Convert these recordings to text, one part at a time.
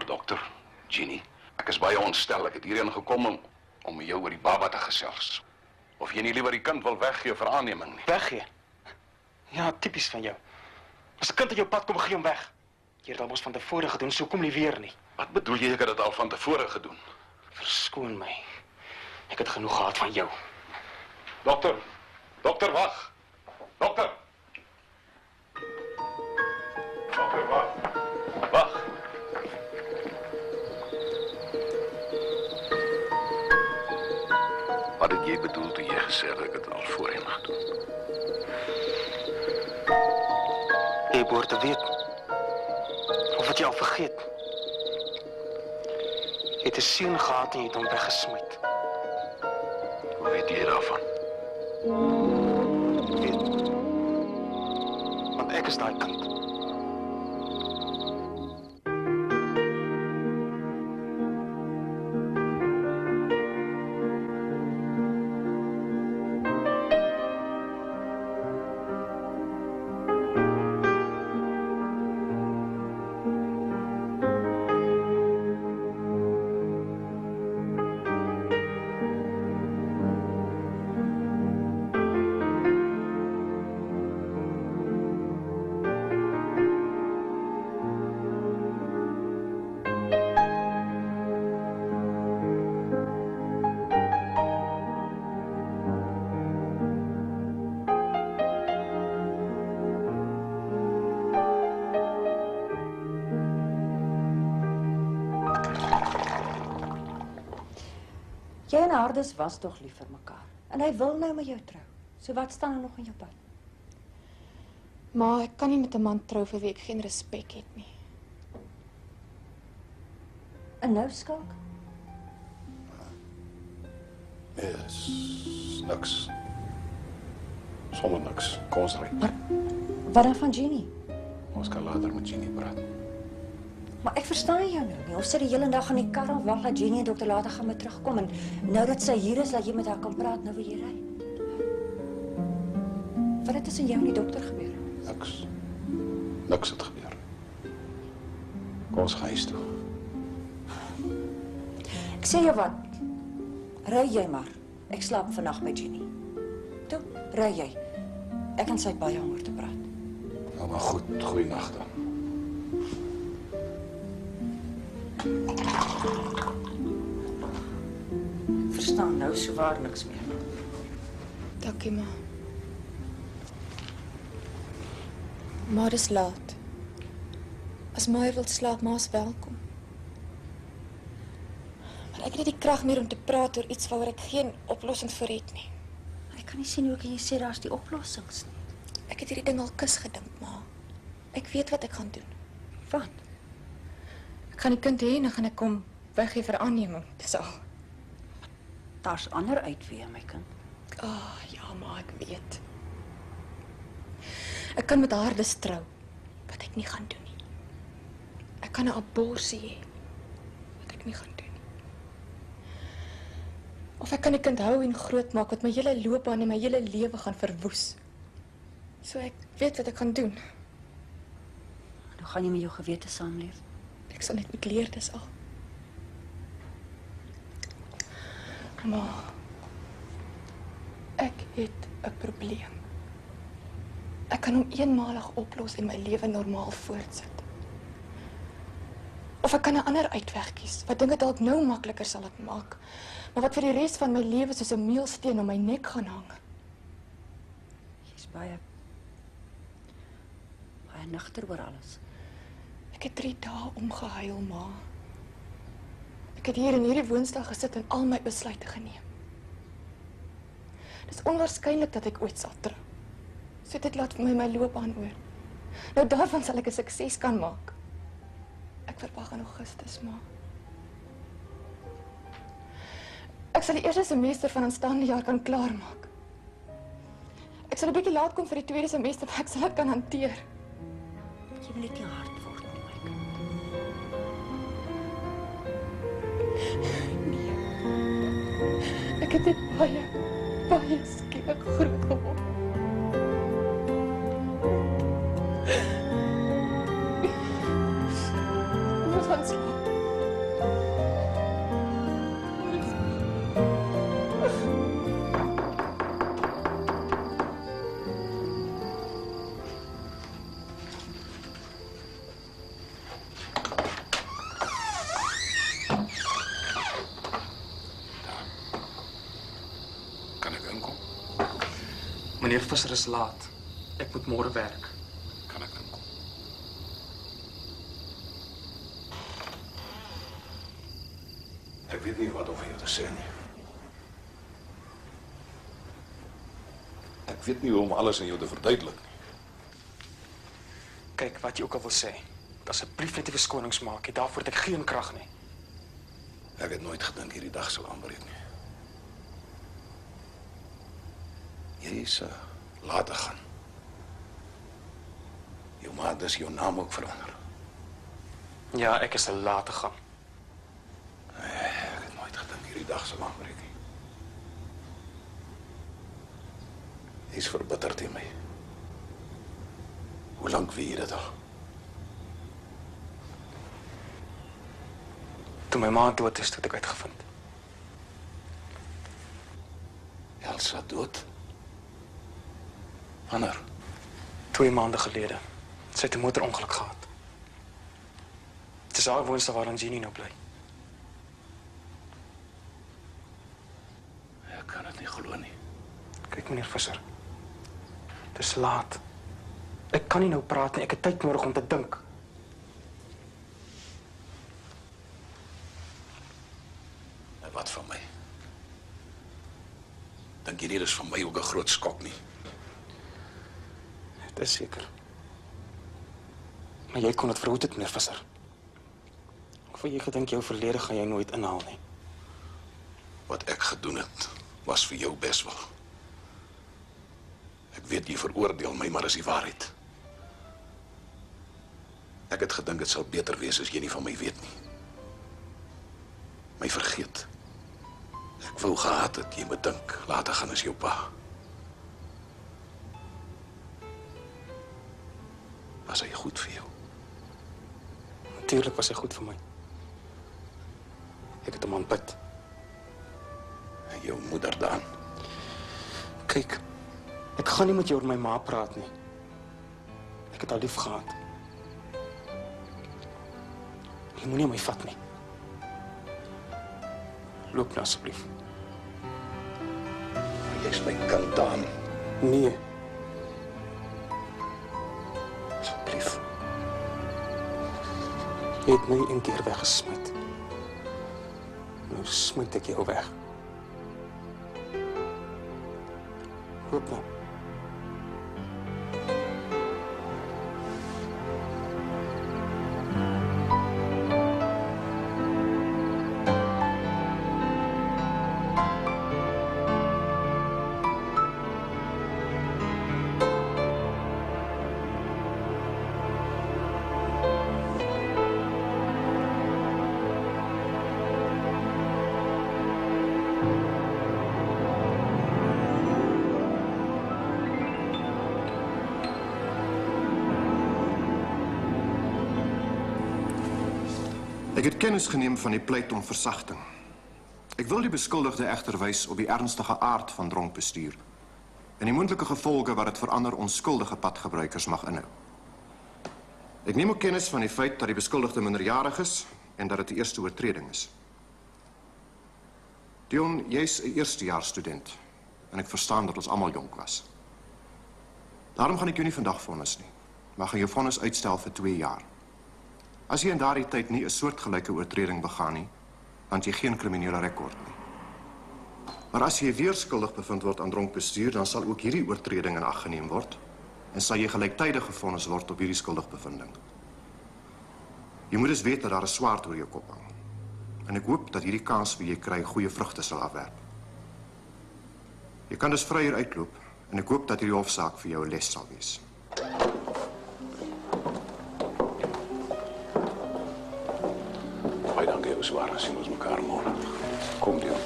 Maar dokter, Jeannie, ek is baie ontstel. Ek het hierheen gekom om met jou oor die baba te gesels. Of jy nie liewer die kind wil weggee vir aanneming nie. Weggee? Ja, typies van jou. As 'n kind op jou pad kom, gee hom weg. Jy het dit al mos van tevore gedoen, so kom nie weer nie. Wat bedoel jy, ek het dit al van tevore gedoen? Verskoon my. Ek het genoeg gehad van jou. Dokter, dokter, wag. Dokter. Dokter, wag. Wag. Wat het jy bedoel toe jy gesê het ek het al voorheen gedoen? Jy behoort te weet. Of het jy al vergeet? Jy het 'n seun gehad en jy het hom weggesmyt. Hoe weet jy daarvan? Ek weet. Want ek is daai kind. Jy en Hardus was tog lief vir mekaar. En hy wil nou met jou trou. So wat staan er nog in jou pad? Maar ek kan nie met 'n man trou vir wie ek geen respek het nie. En nou skalk? Nee, is niks. Sommer niks. Kom ons ry. Maar wat dan van Jeannie? Ons kan later met Jeannie praat. Maar ek verstaan jou nou nie. Ons sit die hele dag in die kar en wag dat Jeannie en dokter later gaan met terugkom. En nou dat sy hier is, dat jy met haar kan praat, nou wil jy ry. Wat het tussen jou en die dokter gebeur? Niks. Niks het gebeur. Kom ons gaan huis toe. Ek sê jou wat. Ry jy maar. Ek slaap vandag by Jeannie. Toe, ry jy. Ek en sy het baie honger te praat. Nou maar goed, goeienaand dan. Ek verstaan nou sowaar niks meer. Dankie, ma. Maar dis laat. As ma wil slaap, ma is welkom. Maar ek het nie die krag meer om te praat oor iets waaroor ek geen oplossing vir het nie. Ek kan nie sien hoe kan jy sê daar's die oplossings nie. Ek het hierdie ding al kus gedink, ma. Ek weet wat ek gaan doen. Wat? Ek gaan die kind hê en dan gaan ek hom weggee vir aanneming. Dis al. Daar's ander uitweë, my kind. Ja, ma, ek weet. Ek kan met Hardus trou, wat ek nie gaan doen nie. Ek kan 'n abortus hê, wat ek nie gaan doen nie. Of ek kan die kind hou en grootmaak wat my hele loopbaan en my hele lewe gaan verwoes. So ek weet wat ek gaan doen. Nou gaan jy met jou gewete saamleef. Ek sal net moet leer, dis al. Maar ek het 'n probleem. Ek kan hom eenmalig oplos en my lewe normaal voortsit. Of ek kan 'n ander uitweg kies, wat dinge dalk nou makliker sal laat maak, maar wat vir die res van my lewe soos 'n meelsteen om my nek gaan hang. Jy's baie nigter oor alles. Ek het 3 dae omgehuil, ma. Ek het hier in hierdie woonstel gesit en al my besluite geneem. Dis onwaarskynlik dat ek ooit sal trou. So dit laat vir my loopbaan oor. Nou daarvan sal ek 'n sukses kan maak. Ek verwag in Augustus, ma. Ek sal die eerste semester van aanstaande jaar kan klaarmaak. Ek sal 'n bietjie laat kom vir die tweede semester, maar ek sal dit kan hanteer. Jy wil net nie hard word nie, my kind. Nee. Ek het net baie skielik groot geword. Ons gaan slaap. Meneer Visser is laat. Ek moet môre werk. Kan ek inkom? Ek weet nie wat om vir jou te sê nie. Ek weet nie hoe om alles aan jou te verduidelik nie. Kyk, wat jy ook al wil sê. Asseblief net die verskonings maak. Daarvoor het ek geen krag nie. Ek het nooit gedink hierdie dag sal aanbreek nie. Jy is laat gaan. Jou ma het dus jou naam ook verander. Ja, ek is 'n laat gaan. Ek het nooit gedink hierdie dag sal aanbreek nie. Jy is verbitterd in my. Hoe lank weet jy dit al? Toe my ma dood is, het ek uitgevind. Elsa dood? Wanneer? 2 maande gelede. Sy het 'n motorongeluk gehad. Het is haar woonstel waar Jenny nou bly. Ek kan dit nie glo nie. Kyk, meneer Visser. Het is laat. Ek kan nie nou praat nie. Ek het tyd nodig om te dink. En wat van my? Dink jy nie dis van my ook 'n groot skok nie? Dit is seker. Maar jy kon dit verhoed het, meneer Visser. Of jy gedink jou verlede gaan jy nooit inhaal nie. Wat ek gedoen het, was vir jou beswil. Ek weet jy veroordeel my, maar is die waarheid. Ek het gedink dit sal beter wees as jy nie van my weet nie. My vergeet. Ek wou gehad het jy bedink, later gaan as jou pa. Was hy goed vir jou? Natuurlijk was hy goed vir my. Ek het hom aanbid. En jou moeder dan? Kyk, ek gaan nie met jou oor my ma praat nie. Ek het haar lief gehad. Jy moenie my vat nie. Loop nou asseblief. Jy's my kind dan. Nee. Asseblief. Jy het my een keer weggesmyt. Nou smyt ek jou weg. Loop nou. Ek het kennis geneem van die pleit om versagting. Ek wil die beskuldigde egter wys op die ernstige aard van dronkbestuur en die moontlike gevolge wat dit vir ander onskuldige padgebruikers mag inhou. Ek neem ook kennis van die feit dat die beskuldigde minderjarig is en dat dit die eerste oortreding is. Dion, jy's 'n eerstejaars student en ek verstaan dat ons almal jonk was. Daarom gaan ek jou nie vandag vonnis nie, maar gaan jou vonnis uitstel vir 2 jaar. As jy in daardie tyd nie 'n soortgelyke oortreding begaan nie, dan het jy geen kriminele rekord nie. Maar as jy weer skuldig bevind word aan dronkbestuur, dan sal ook hierdie oortreding in ag geneem word en sal jy gelyktydig gevonnis word op hierdie skuldigbevinding. Jy moet dus weet dat daar 'n swaard oor jou kop hang. En ek hoop dat hierdie kans wat jy kry goeie vrugte sal afwerp. Jy kan dus vryer uitloop en ek hoop dat hierdie hofsaak vir jou 'n les sal wees. Baie dankie, ons waar, sien ons mekaar môre. Kom, Dion.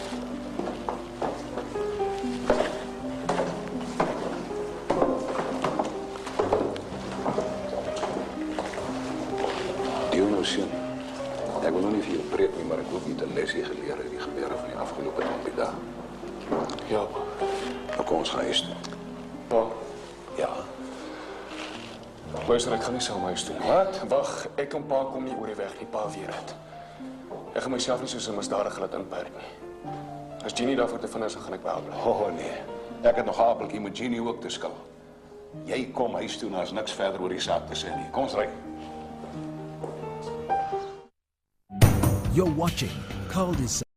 Dion, nou sien. Ek wil nog nie vir jou preek nie, maar ek hoop jy het 'n lesie geleer uit die gebeure van die afgelope dag. Ja, Nou kom ons gaan huis toe. pa. Ja. Luister, ek gaan nie saam huis toe nie. Wat? Wag, ek en pa kom nie oor die weg nie, pa weer uit. Ek gaan myself nie soos 'n misdadiger laat inperk nie. As Jenny daarvoor te vind is, dan gaan ek behelp. Oh nee. Ek het nog 'n appeltjie met Jeannie ook te skil. Jy kom huis toe en daar's niks verder oor die saak te sê nie. Kom ons ry. You're watching Cul-de-sac.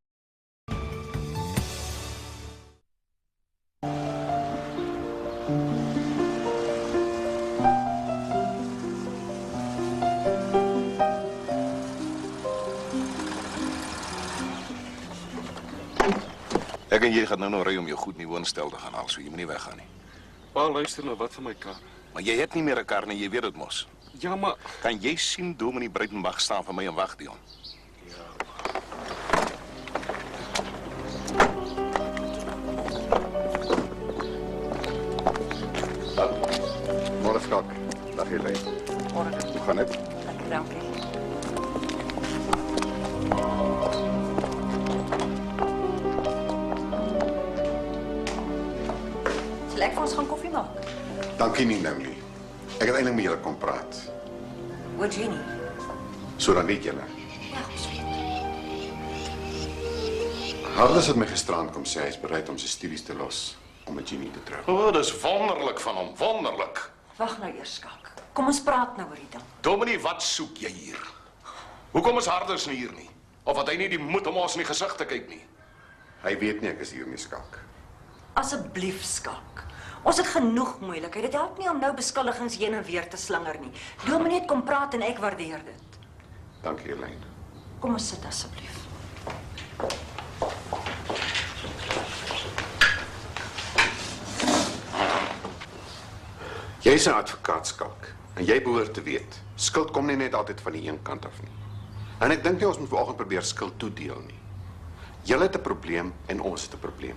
Ek en jy gaan nou ry om jou goed in die woonstel te gaan haal, so jy moenie weggaan nie. Pa, luister nou, wat van my kar? Maar jy het nie meer 'n kar nie, jy weet dit mos. Ja, maar... Kan jy sien Dominee Breitenberg staan vir my en wag, Dion? Môre skak. Dag Helene. Hoe gaan dit? Dankie. Sal ek vir ons gaan koffie maak? Dankie nie nou nie. Ek het eintlik met julle kom praat. Oor Jenny? So dan weet julle. Ja, ons weet. Hardes het my gisterand kom sê hy is bereid om sy studies te los om met Jeannie te trou. O, dis wonderlik van hom, wonderlik. Wag nou eers, Skak. Kom ons praat nou oor die ding. Dominee, wat soek jy hier? Hoekom is Hardes nie hier nie? Of het hy nie die moed om ons in die gesig te kyk nie? Hy weet nie ek is hier nie, Skak. Asseblief, Skak. Ons het genoeg moeilikheid. Dit help nie om nou beskuldigings heen en weer te slinger nie. Dominee het kom praat en ek waardeer dit. Dankie, Helene. Kom ons sit asseblief. Jy is 'n advokaat, Skak, en jy behoort te weet, skuld kom nie net altyd van die een kant af nie. En ek dink nie ons moet vanoggend probeer skuld toedeel nie. Julle het 'n probleem en ons het 'n probleem.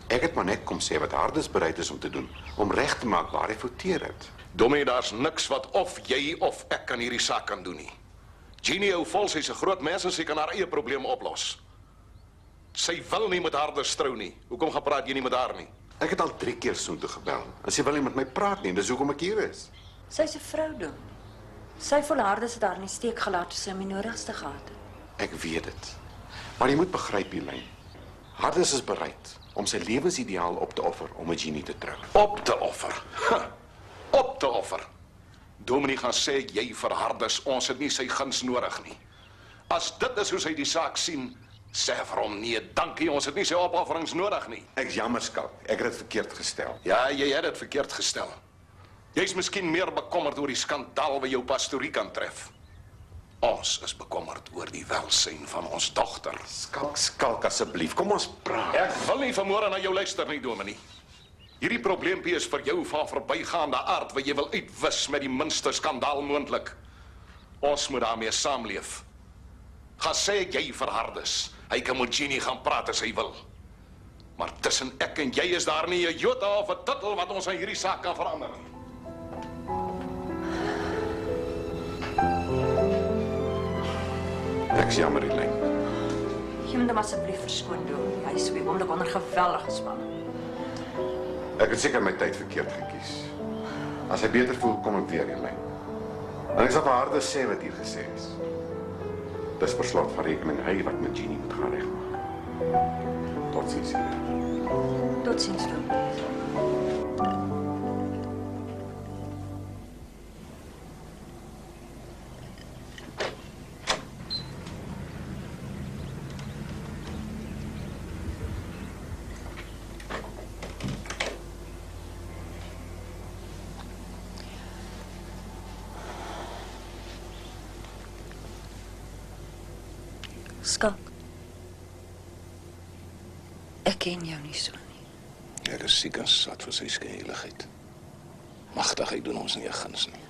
Ek het maar net kom sê wat Hardes bereid is om te doen, om reg te maak waar hy fouteer het. Dominee, daar's niks wat of jy of ek aan hierdie saak kan doen nie. Jeannie hou vol, sy's 'n groot mens en sy kan haar eie probleme oplos. Sy wil nie met Hardes trou nie. Hoekom gaan praat jy nie met haar nie? Ek het al 3 keer soontoe gebel, en sy wil nie met my praat nie, dis hoekom ek hier is. Sy's 'n vrou, Dom. Sy voel Hardes het haar in die steek gelaat toe sy hom die nodigste gehad het. Ek weet dit. Maar jy moet begryp, Helene, Hardes is bereid om sy lewensideaal op te offer om met Jeannie te trou. Op te offer. Op te offer. Dominee gaan sê jy vir Hardes, ons het nie sy guns nodig nie. As dit is hoe sy die saak sien, sê vir hom nee, dankie, ons het nie sy opofferings nodig nie. Ek's jammer, Skak, ek het dit verkeerd gestel. Ja, jy het dit verkeerd gestel. Jy's miskien meer bekommerd oor die skandaal wat jou pastorie kan tref. Ons is bekommerd oor die welsyn van ons dogter. Skalk asseblief, kom ons praat. Ek wil nie vanmôre na jou luister nie, Dominee. Hierdie probleempie is vir jou van verbygaande aard wat jy wil uitwis met die minste skandaal moontlik. Ons moet daarmee saamleef. Gaan sê jy vir Hardes, hy kan met Jeannie gaan praat as hy wil. Maar tussen ek en jy is daar nie 'n jota of 'n tittel wat ons aan hierdie saak kan verander nie. Ek's jammer, Helene. Jy moet hom asseblief verskoon, Dom. Hy is op die oomblik onder geweldige spanning. Ek het seker my tyd verkeerd gekies. As hy beter voel, kom ek weer, Helene. En ek sal vir Hardes sê wat hier gesê is. Dis per slot van rekening hy wat met Jeannie moet gaan regmaak. Totsiens. Totsiens, Dom. Skak. Ek ken jou nie so nie. Ek is siek en sat vir sy skieligheid. Magtig, hy doen ons nie 'n guns nie.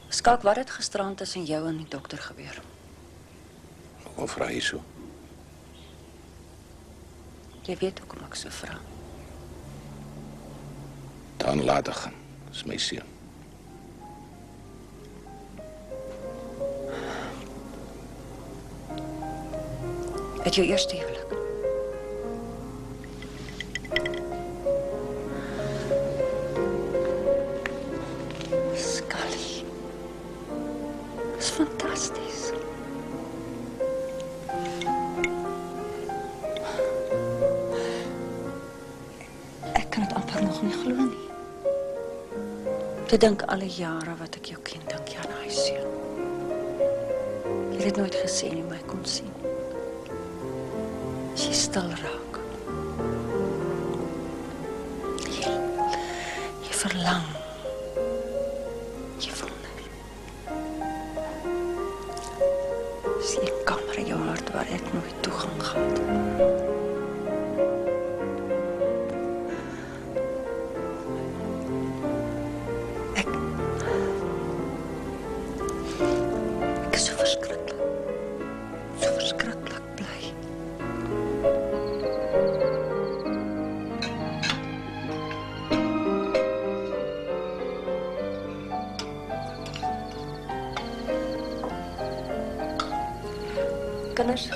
Skak, wat het gisterand tussen jou en die dokter gebeur? Hoekom vra jy so? Jy weet hoekom ek so vra. Dan laat ek gaan. Dis my seun. Het jou eerste huwelik. Scully. Dis fantasties. Te dink al die jare wat ek jou ken, dink jy aan hy seun. Jy het nooit gesê nie, maar ek kon sien. As jy stil raak. Jy verlang. Jy wil nie. Dis 'n kamer in jou hart waar ek nooit toegang gehad het. Ek is so verskriklik bly. Kinders,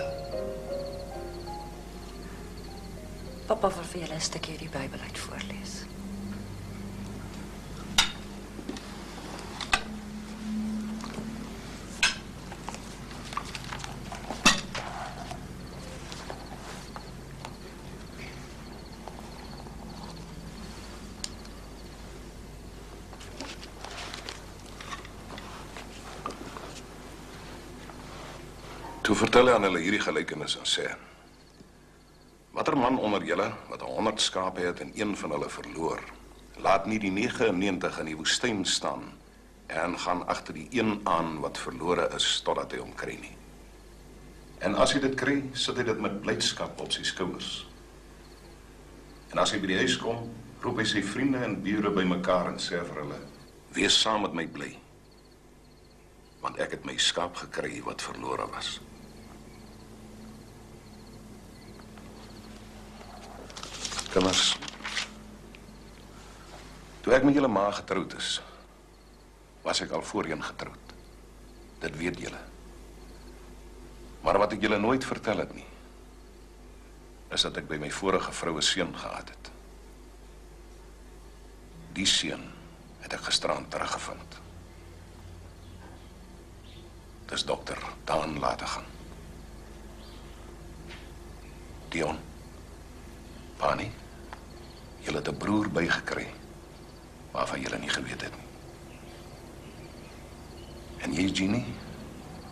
papa wil vir julle 'n stukkie uit die Bybel uit voorlees. Toe vertel hy aan hulle hierdie gelykenis en sê: Watter man onder julle wat 100 skape het en een van hulle verloor, laat nie die 99 in die woestyn staan en gaan agter die een aan wat verlore is totdat hy hom kry nie. En as hy dit kry, sit hy dit met blydskap op sy skouers. En as hy by die huis kom, roep hy sy vriende en bure bymekaar en sê vir hulle: Wees saam met my bly, want ek het my skaap gekry wat verlore was. Kinders, toe ek met julle ma getroud is, was ek al voorheen getroud. Dit weet julle. Maar wat ek julle nooit vertel het nie, is dat ek by my vorige vrou 'n seun gehad het. Die seun het ek gisterand teruggevind. Dis dokter Daan laat gaan. Dion, Pani, julle het 'n broer bygekry, waarvan julle nie geweet het nie. En jy, Jeannie,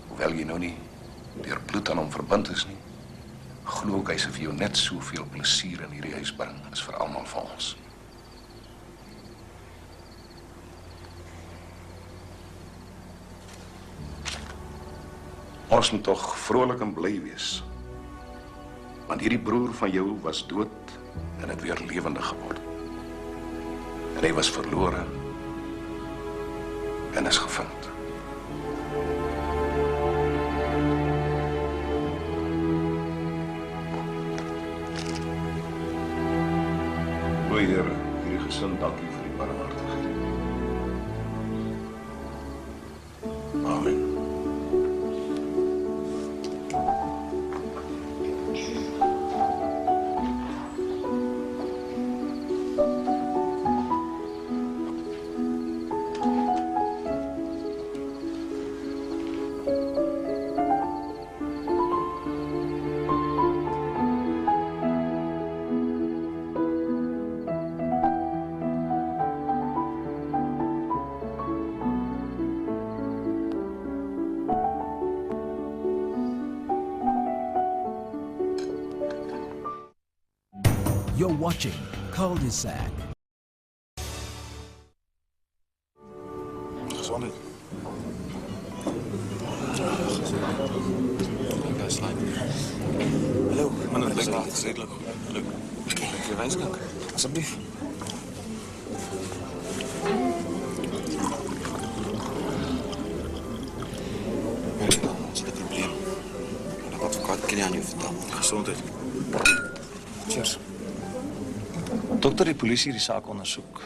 hoewel jy nou nie deur bloed aan hom verbind is nie, glo ek hy se vir jou net soveel plesier in hierdie huis bring as vir almal van ons. Ons moet tog vrolik en bly wees. Want hierdie broer van jou was dood en het weer lewendig geword. En hy was verlore en is gevind. O Here, hierdie gesin, dankie vir die barmhartigheid. Amen. You're watching Cul-de-sac. Gezondheid. Hallo, man, het lijkt niet redelijk goed. Hallo. Kan ik je wijn schenken? Alsjeblieft. Ons het 'n probleem. Dat advocaat kan nie aan jou vertel. Gezondheid. Cheers. Dokter, die polisie die saak ondersoek.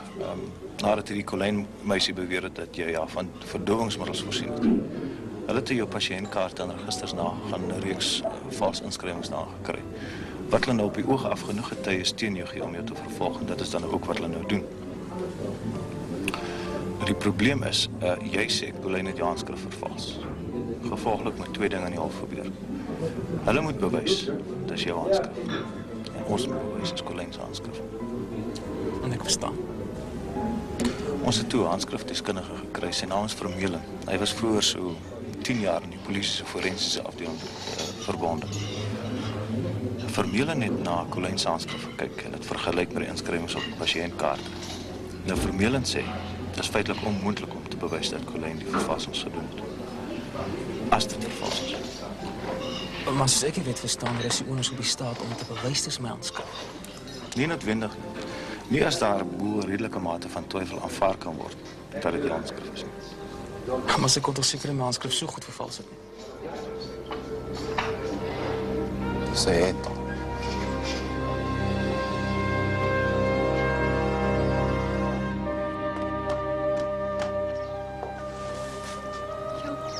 Nadat hierdie Colleen meisie beweer het dat jy haar van verdowingsmiddels voorsien het. Hulle het jou pasiëntkaart en registers nagegaan en 'n reeks vals inskrywings nagekry. Wat hulle nou op die oog af genoeg getuies teen jou gee om jou te vervolg, en dit is dan ook wat hulle nou doen. Maar die probleem is, jy sê Colleen het jou handskrif vervals. Gevolglik moet twee dinge in die hof gebeur. Hulle moet bewys, dit is jou handskrif. En ons moet bewys, dit is Colleen se handskrif. En ek verstaan. Ons het toe 'n handskriftdeskundige gekry, sy naam is Vermeulen. Hy was vroeër so 10 jaar in die polisie se forensiese afdeling verbonde. Vermeulen het na Colleen se handskrif gekyk en dit vergelyk met die inskrywings op die pasiëntkaart. Nou Vermeulen sê, dit is feitelik onmoontlik om te bewys dat Colleen die vervalsings gedoen het. As dit vervals is. Maar soos ek weet verstaan, is die ondersoek die staat om te bewys dis my handskrift. Nie noodwendig nie. Nie as daar bo 'n redelike mate van twyfel aanvaar kan word dat dit die handskrif is nie. Maar sy kon toch seker my handskrift so goed vervals het nie. Sy het al.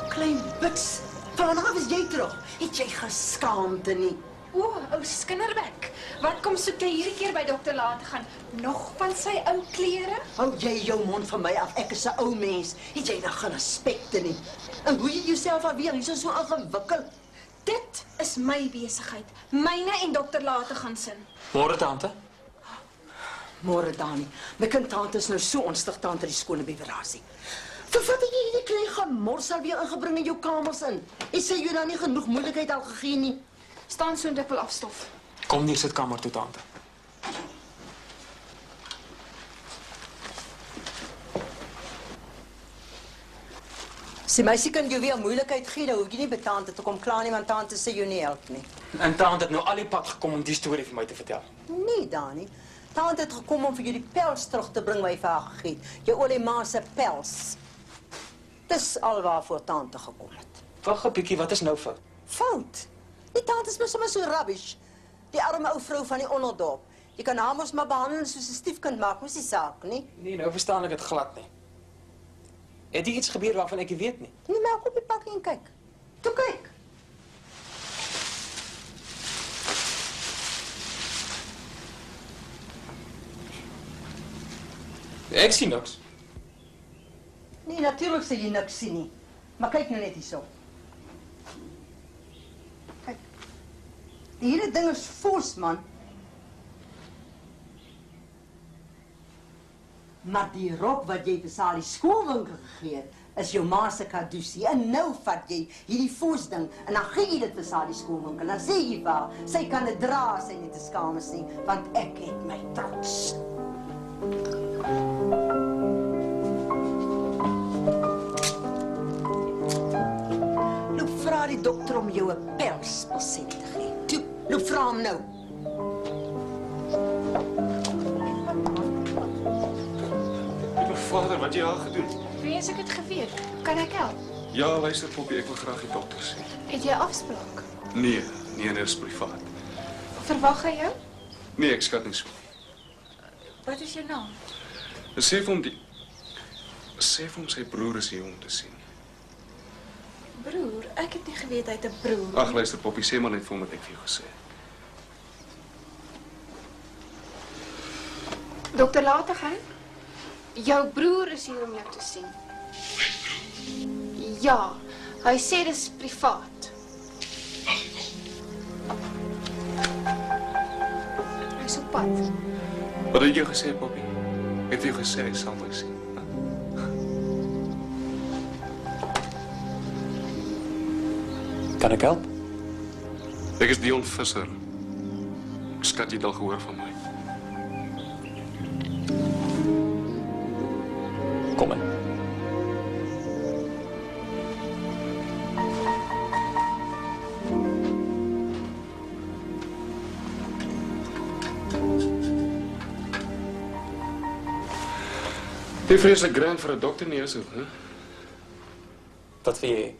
Klein bits, vanaf is jy terug. Het jy geskaamte nie? O, ou skinderbek. Wat kom soek jy hierdie keer by dokter Laat gaan? Nog van sy ou klere? Hou jy jou mond van my af, ek is 'n ou mens. Het jy nog geen respekte nie? En hoe jy jouself alweer hier so ingewikkeld? Dit is my besigheid. Myne en dokter Laat gaan sin. Môre tante. Môre Dani, my kind tante is nou so onstig tante die skone beverasie. Vir wat het jy hierdie klein gemors alweer ingebring in jou kamers in? En sê jy dan nie genoeg moeilikheid al gegee nie? Staan so en ek wil afstof. Kom nie sitkamer toe, tante. Sy meisie kan jou weer moeilikheid gee, dan hoef jy nie by tante te kom kla nie, want tante sê jou nie help nie. En tante het nou al die pad gekom om die storie vir my te vertel. Nee, Dani. Tante het gekom om vir jou die pels terug te bring wat jy vir haar gegee het. Jou olie se pels. Dis alwaarvoor tante gekom het. Wag 'n bietjie, wat is nou fout? Fout? Die tante is sommer so rubbish. Die arme ou vrou van die onderdorp. Jy kan haar mos maar behandel soos 'n stiefkind maak, mos die saak, nie? Nee, nou verstaan ek dit glad nie. Het iets gebeur waarvan ek nie weet nie? Nee, maar kom die pakkie en kyk. Toe kyk. Ek sien niks. Nee, natuurlijk sê jy niks sien nie. Maar kyk nou net hierso. Kyk. Die hele ding is fos, man. Maar die rok wat jy vir Sally skoolwinkel gegee het, is jou ma se kadusie. En nou vat jy hierdie fos ding en dan gee jy dit vir Sally skoolwinkel. Dan sê jy vir haar, sy kan dit dra as sy nie te skaam is nie, want ek het my trots. Vra die dokter om jou 'n pelspilsent te gee. Toe, loop vra hom nou. Liewe vader, wat jy al gedoen? Wees ek het geweet. Kan ek help? Ja, luister Poppie, ek wil graag die dokter sien. Het jy afspraak? Nee, dit is privaat. Verwag hy jou? Nee, ek skat nie so. Wat is jou naam? Sê vir hom sy broer is hier om te sien. Broer, ek het nie geweet hy het 'n broer. Ag, luister Poppie, sê maar net vir hom wat ek vir jou gesê het. Dokter Laat gaan? Jou broer is hier om jou te sien. Ja, hy sê dis privaat. Hy is op pad. Wat het jy gesê, Poppie? Het jy gesê hy sal my sien? Kan ek help? Ek is Dion Visser. Ek skat jy het al gehoor van my. Kom in. Jy vrees ek grand vir 'n dokter nie is, hè? Wat wil jy?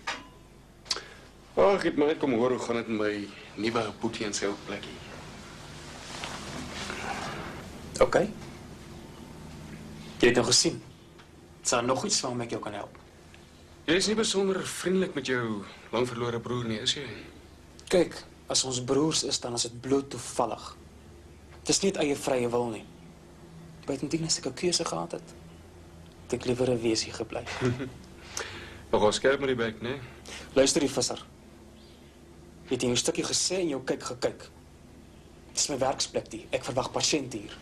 Ag, ek het maar net kom hoor hoe gaan dit met my nuwe boetie in sy ou plekkie. OK. Jy het nou gesien. Is daar nog iets waarmee ek jou kan help? Jy is nie besonder vriendelik met jou langverlore broer nie, is jy? Kyk, as ons broers is, dan is dit bloot toevallig. Het is nie uit eie vrye wil nie. Buitendien as ek 'n keuse gehad het, het ek liewer 'n weesie gebly. Nogal skerp met die bek, né? Luister die Visser. Jy het in jou stukkie gesê en jou kyk gekyk. Dit is my werksplek die. Ek verwag pasiënte hier.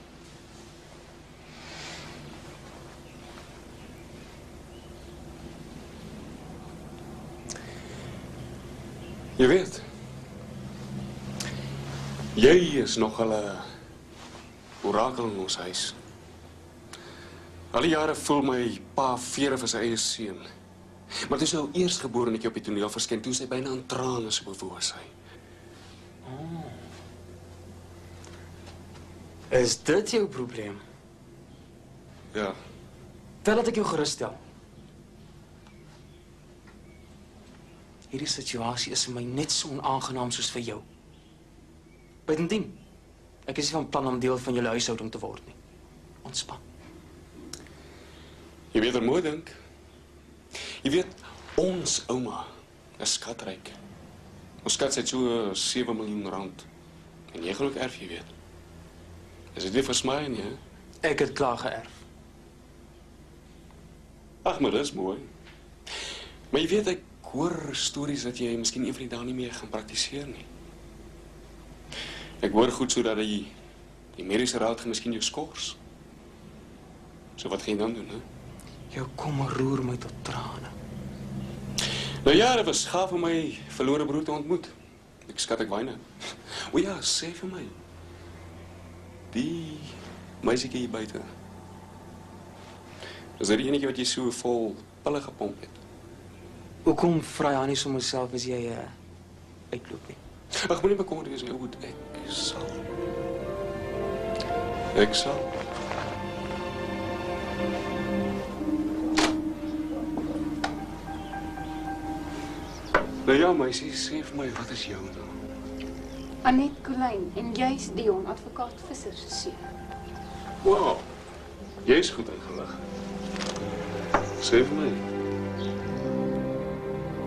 Jy weet, jy is nogal 'n orakel in ons huis. Al die jare voel my pa vere vir sy eie seun. Maar toe sy nou eerstgebore netjie op die toneel verskyn, toe sy byna in trane so bewoos sy. Is dit jou probleem? Ja, Wel dat ek jou geruststel. Hierdie situasie is vir my net so onaangenaam soos vir jou. Buitendien, ek is nie van plan om deel van julle huishouding te word nie. Ontspan. jy weet er mooi dink. Jy weet, ons ouma is skatryk. Ons skat sy het so 7 miljoen rand. En jy gaan ook erf, jy weet. Is dit nie versmaai nie, hè? Ek het klaar geërf. Ag, maar dis mooi. Maar jy weet, ek hoor stories dat jy miskien een van die dae nie meer gaan praktiseer nie. Ek hoor goed so dat die mediese raad gaan miskien jou skors. So wat gaan jy dan doen, hè? Jou kommer roer my tot trane. Nou ja, dit was gaaf om my verlore broer te ontmoet. Ek skat ek wyne. O ja, sê vir my. Die meisietjie hier buite. Is dit die enetjie wat jy so vol pille gepomp het? Hoekom vra jy nie sommer self as jy uitloop nie? Ag, moenie bekommerd wees nie, goed. Ek sal. Ek sal. Nou ja, meisie, sê vir my, wat is jou naam? Annette Colyn en jy's Dion, advokaat Visser se seun. Wow, jy is goed ingelig. Sê vir my,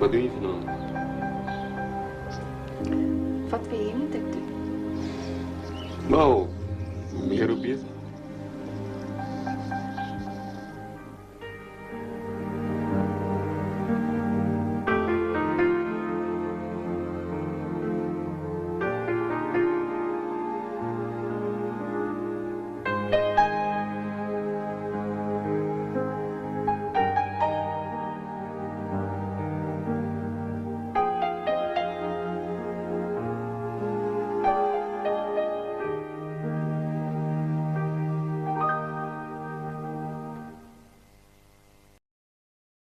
wat doen jy vanaand? Wat wil jy met ek doen? Wel, meer op beter.